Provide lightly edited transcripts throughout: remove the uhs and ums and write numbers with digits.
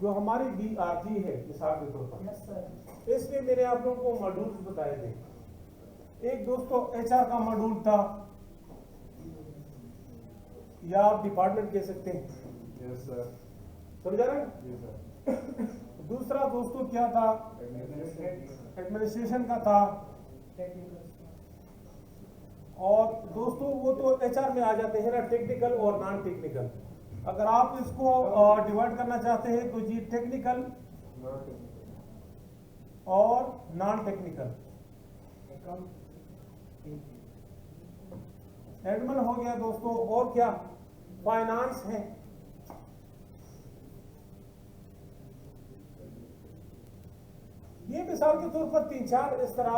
जो हमारी BRG है मिसाल के तौर पर, इसमें मैंने आप लोगों को मॉड्यूल्स बताए थे। एक दोस्तों HR का मॉड्यूल था, या आप डिपार्टमेंट कह सकते हैं। Yes sir. समझा रहे हैं? जी सर। दूसरा दोस्तों क्या था? एडमिनिस्ट्रेशन का था। और दोस्तों वो तो HR में आ जाते हैं ना, टेक्निकल और नॉन टेक्निकल। अगर आप इसको डिवाइड करना चाहते हैं तो जी टेक्निकल और नॉन टेक्निकल। एडमिन हो गया दोस्तों, और क्या? फाइनेंस है। ये मिसाल के तौर पर 3-4 इस तरह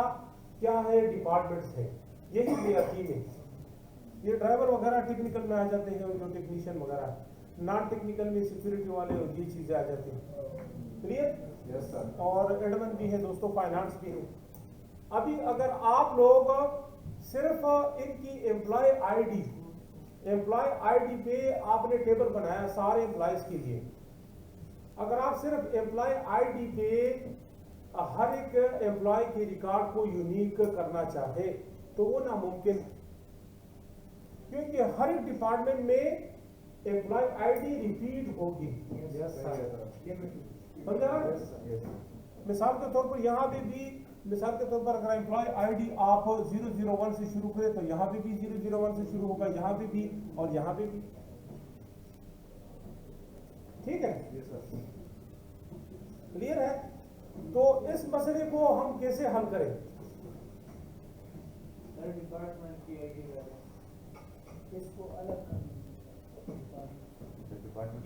क्या है डिपार्टमेंट्स है। यही मेरा टीम है। ये ड्राइवर वगैरह टेक्निकल में आ जाते हैं, जो टेक्नीशियन वगैरह। नॉन टेक्निकल में सिक्योरिटी वाले और ये चीजें आ जाती हैं। क्लियर? Yes sir. और एडमिन भी है दोस्तों, फाइनेंस भी है। अभी अगर आप लोग सिर्फ इनकी एम्प्लॉय आईडी पे आपने टेबल बनाया सारे एम्प्लॉयज के लिए। अगर आप सिर्फ एम्प्लॉय आईडी पे हर एक एम्प्लॉय के रिकॉर्ड को यूनिक करना चाहे तो वो नामुमकिन है, क्योंकि हर एक डिपार्टमेंट में एम्प्लॉय आईडी रिपीट होगी। मिसाल के तौर पर यहाँ पे भी, मिसाल के तौर पर अगर एम्प्लॉय आईडी आप 001 से शुरू करें तो यहाँ पे भी 001 से शुरू होगा, यहाँ पे भी और यहाँ पे भी। ठीक है? क्लियर है? तो इस मसले को हम कैसे हल करें? डिपार्टमेंट की आईडी इसको अलग करना,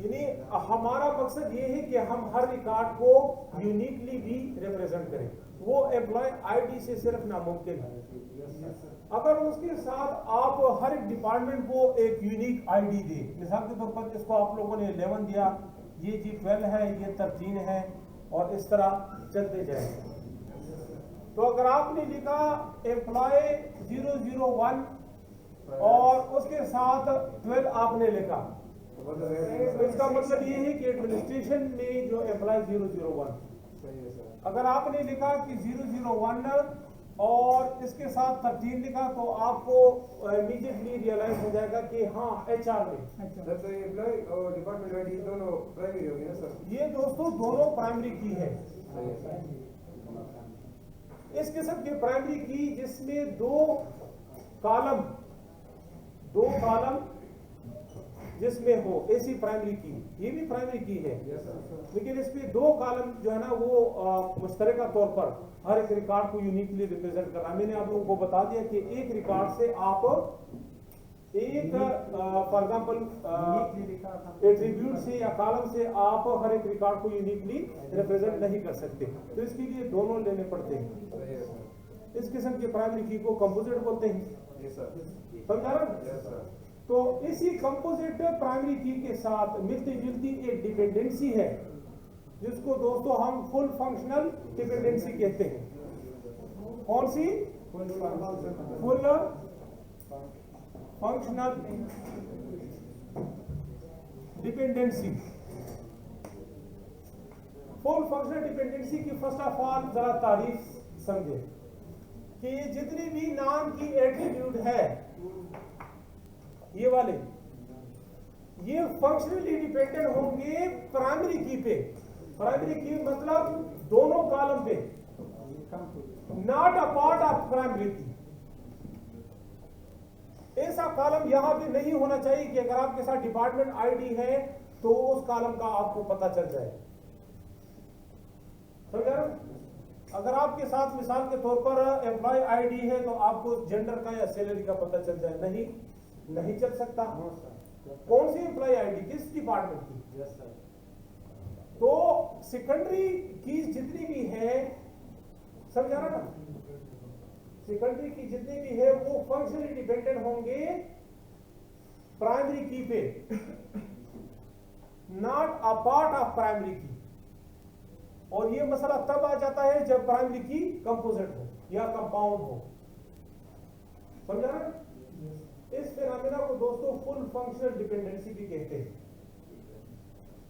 यानी हमारा मकसद ये है कि हम हर रिकॉर्ड को यूनिकली भी रिप्रेजेंट करें। वो एम्प्लॉय आईडी से सिर्फ नामुमकिन है। अगर उसके साथ आप हर एक डिपार्टमेंट को एक यूनिक आईडी दें, मिसाल के तौर पर इसको आप लोगों ने 11 दिया, ये जी 12 है, ये 13 है, और इस तरह चलते जाएंगे। तो अगर आपने लिखा एम्प्लॉय 001 और उसके साथ 12 आपने लिखा, तो इसका मतलब ये है कि एडमिनिस्ट्रेशन में जो एम्प्लॉय 001। अगर आपने लिखा कि 001 और इसके साथ 13 लिखा तो आपको इमीडिएटली रियलाइज हो जाएगा कि हाँ HR में। एम्प्लॉय और डिपार्टमेंट आईडी दोनों प्राइमरी हो गए सर। ये दोस्तों दोनों प्राइमरी की है। इस किस्म की प्राइमरी की जिसमें दो कॉलम जिसमें हो, ऐसी प्राइमरी की, ये भी प्राइमरी की है। लेकिन इसमें 2 कॉलम जो है ना वो मुश्तरका तौर पर हर एक रिकॉर्ड को यूनिकली रिप्रेजेंट करना। मैंने आप लोगों को बता दिया कि एक रिकॉर्ड से आप एक फॉर एग्जांपल एट्रीब्यूट से या कॉलम से आप हर एक रिकॉर्ड को यूनिकली रिप्रेजेंट नहीं कर सकते, तो इसके लिए दोनों लेने पड़ते हैं। इस किस्म की प्राइमरी की को कंपोजिट बोलते हैं। समझा रहा? तो इसी कंपोजिट प्राइमरी की के साथ मिलती जुलती एक डिपेंडेंसी है जिसको दोस्तों हम फुल फंक्शनल डिपेंडेंसी कहते हैं। कौन सी? Full functional dependency. Full functional dependency की फर्स्ट ऑफ ऑल जरा तारीफ समझे कि ये जितनी भी नाम की एट्रीब्यूट है, ये वाले, ये फंक्शनली डिपेंडेंट होंगे प्राइमरी की पे। प्राइमरी की मतलब दोनों कॉलम पे, not a part of primary की। ऐसा कॉलम यहां पे नहीं होना चाहिए कि अगर आपके साथ डिपार्टमेंट आईडी है तो उस कॉलम का आपको पता चल जाए। समझ रहे? अगर आपके साथ मिसाल के तौर पर एम्प्लॉय आईडी है तो आपको जेंडर का या सैलरी का पता चल जाए, नहीं चल सकता। कौन सी एम्प्लॉय आईडी, किस डिपार्टमेंट की? तो सेकेंडरी की जितनी भी है, समझा रहा ना, सेकेंडरी की जितनी भी है वो फंक्शनली डिपेंडेंट होंगे प्राइमरी की पे, not a part of primary की। और ये मसला तब आ जाता है जब प्राइमरी की कंपोजिट हो या कंपाउंड हो। समझा ना? इस फिनोमेना को दोस्तों फुल फंक्शनल डिपेंडेंसी भी कहते हैं।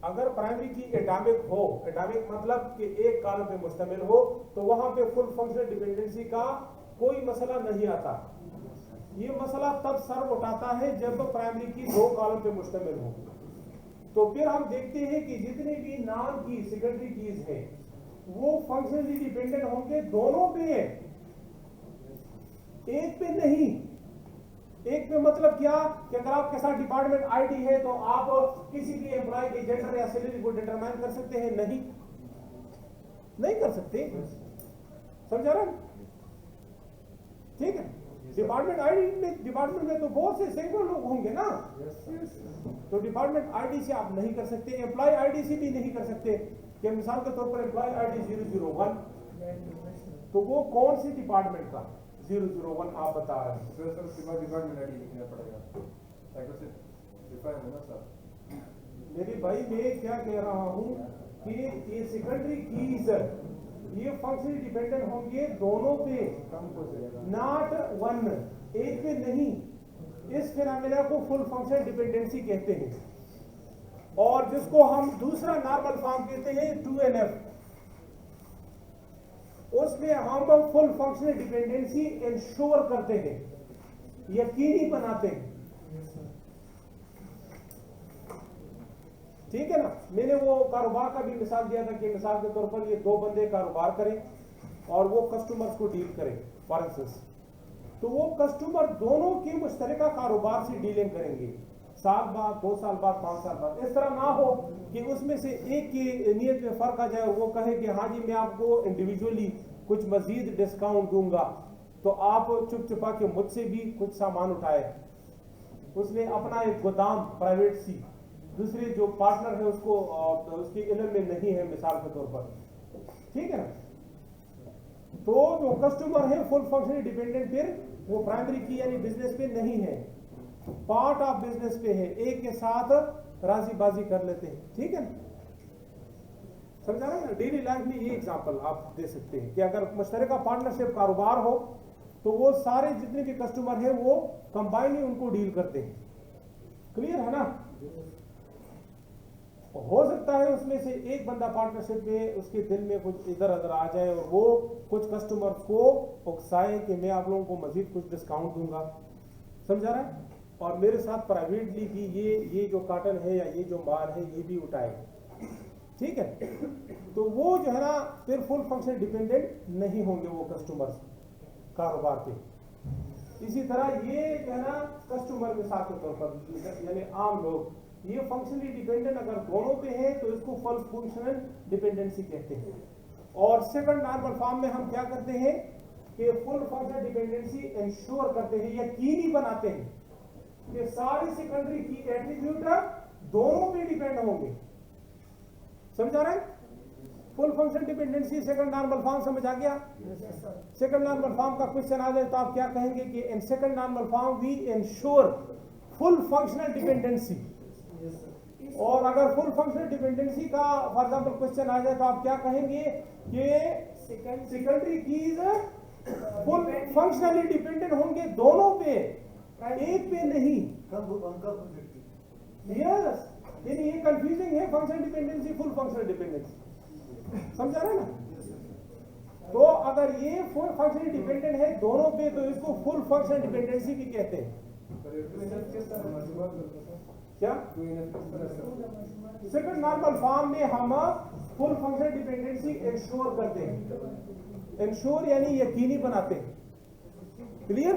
अगर प्राइमरी की एटॉमिक हो, एटॉमिक मतलब कि एक कॉलम पे मुश्तमिल हो, तो वहां पे फुल फंक्शनल डिपेंडेंसी का कोई मसला नहीं आता। ये मसला तब सर उठाता है जब प्राइमरी की 2 कॉलम पे मुश्तमिल हो। तो फिर हम देखते हैं कि जितने भी नॉन की सेकेंडरी कीज हैं वो फंक्शनली डिपेंडेंट होंगे दोनों पे, एक पे नहीं। एक पे मतलब क्या कि अगर आपके साथ डिपार्टमेंट आईडी है तो आप किसी भी एम्प्लॉय के जेंडर या सैलरी को डिटरमाइन कर सकते हैं? नहीं कर सकते। समझा रहा? ठीक है। डिपार्टमेंट में तो बहुत से सैकड़ों लोग होंगे ना। तो डिपार्टमेंट आईडी से आप नहीं कर सकते, एम्प्लॉय आईडी से भी नहीं कर सकते। कि मिसाल के तौर पर एम्प्लॉय आईडी 001, तो वो कौन सी डिपार्टमेंट का 001 आप बता रहे हैं? सर उसके बाद डिपार्टमेंट आईडी लिखना पड़ेगा, ताकि उसे डिफाइन हो ना सर। मेरे भाई मैं क्या कह रहा हूं कि ये सेकेंडरी कीज ये फंक्शनली डिपेंडेंट होंगे दोनों पे, नॉट वन, एक पे नहीं। इस फिनोमेना को फुल फंक्शनल डिपेंडेंसी कहते हैं, और जिसको हम दूसरा नॉर्मल फॉर्म कहते हैं 2NF। उसमें हम फुल फंक्शनल डिपेंडेंसी इंश्योर करते हैं, यकीनी बनाते हैं। ठीक है ना? मैंने वो कारोबार का भी मिसाल दिया था कि मिसाल के तौर पर ये 2 बंदे कारोबार करें और वो कस्टमर्स को डील करें फॉर इंस्टेंस, तो वो कस्टमर दोनों के मुश्तरका कारोबार से डीलिंग करेंगे, साल बाद, 2 साल बाद, 5 साल बाद। इस तरह ना हो कि उसमें से एक की नीयत में फर्क आ जाए और वो कहे कि हाँ जी मैं आपको इंडिविजुअली कुछ मजीद डिस्काउंट दूंगा, तो आप चुप चुपा के मुझसे भी कुछ सामान उठाए। उसने अपना एक गोदाम प्राइवेट सी, दूसरे जो पार्टनर है उसको उसके इल्म में नहीं है मिसाल के तौर पर, ठीक है ना? तो जो कस्टमर है फुल फंक्शनली डिपेंडेंट फिर वो प्राइमरी की यानी बिजनेस पे नहीं है, पार्ट ऑफ बिजनेस पे है, एक के साथ राजीबाजी कर लेते हैं। ठीक है ना? समझा रहे ना? डेली लाइफ में ये एग्जांपल आप दे सकते हैं कि अगर मुश्तरका पार्टनरशिप कारोबार हो तो वो सारे जितने भी कस्टमर हैं वो कंबाइन ही उनको डील करते हैं। क्लियर है ना? हो सकता है उसमें से एक बंदा पार्टनरशिप में उसके दिल में कुछ इधर उधर आ जाए और वो कुछ कस्टमर को उकसाए कि मैं आप लोगों को मजीद कुछ डिस्काउंट दूंगा। समझा रहा है? और मेरे साथ प्राइवेटली भी ये जो कॉटन है या ये जो माल है ये भी उठाए। ठीक है? तो वो जो है ना फिर फुल फंक्शन डिपेंडेंट नहीं होंगे वो कस्टमर्स कारोबार पे। इसी तरह ये जो है ना कस्टमर मिसाल के तौर पर यानी आम लोग, ये फंक्शनली डिपेंडेंट अगर दोनों पे है तो इसको फुल फंक्शनल डिपेंडेंसी कहते हैं। और सेकंड नॉर्मल फॉर्म में हम क्या करते हैं कि फुल फंक्शनल डिपेंडेंसी इंश्योर करते हैं, यकीनी बनाते हैं कि सारी सेकेंडरी की एट्रीब्यूट दोनों पे डिपेंड होंगे। समझा रहे? Full function dependency second normal form समझ आ गया? सेकंड नॉर्मल फॉर्म का क्वेश्चन आ जाए तो आप क्या कहेंगे कि in second normal form we ensure full functional dependency. और अगर फुल फंक्शनल डिपेंडेंसी का फॉर एग्जांपल क्वेश्चन आ जाए तो आप क्या कहेंगे कि secondary keys full functionally dependent होंगे दोनों पे, एक पे नहीं। यस, ये कंफ्यूजिंग है functional dependency full functional dependency. समझा रहे ना? तो अगर ये फुल फंक्शनली डिपेंडेंट है दोनों पे तो इसको फुल फंक्शनल डिपेंडेंसी भी कहते हैं। क्या? सेकंड नॉर्मल फॉर्म में हम फुल फंक्शनल डिपेंडेंसी इंश्योर करते हैं। इंश्योर यानी यकीनी बनाते हैं। क्लियर?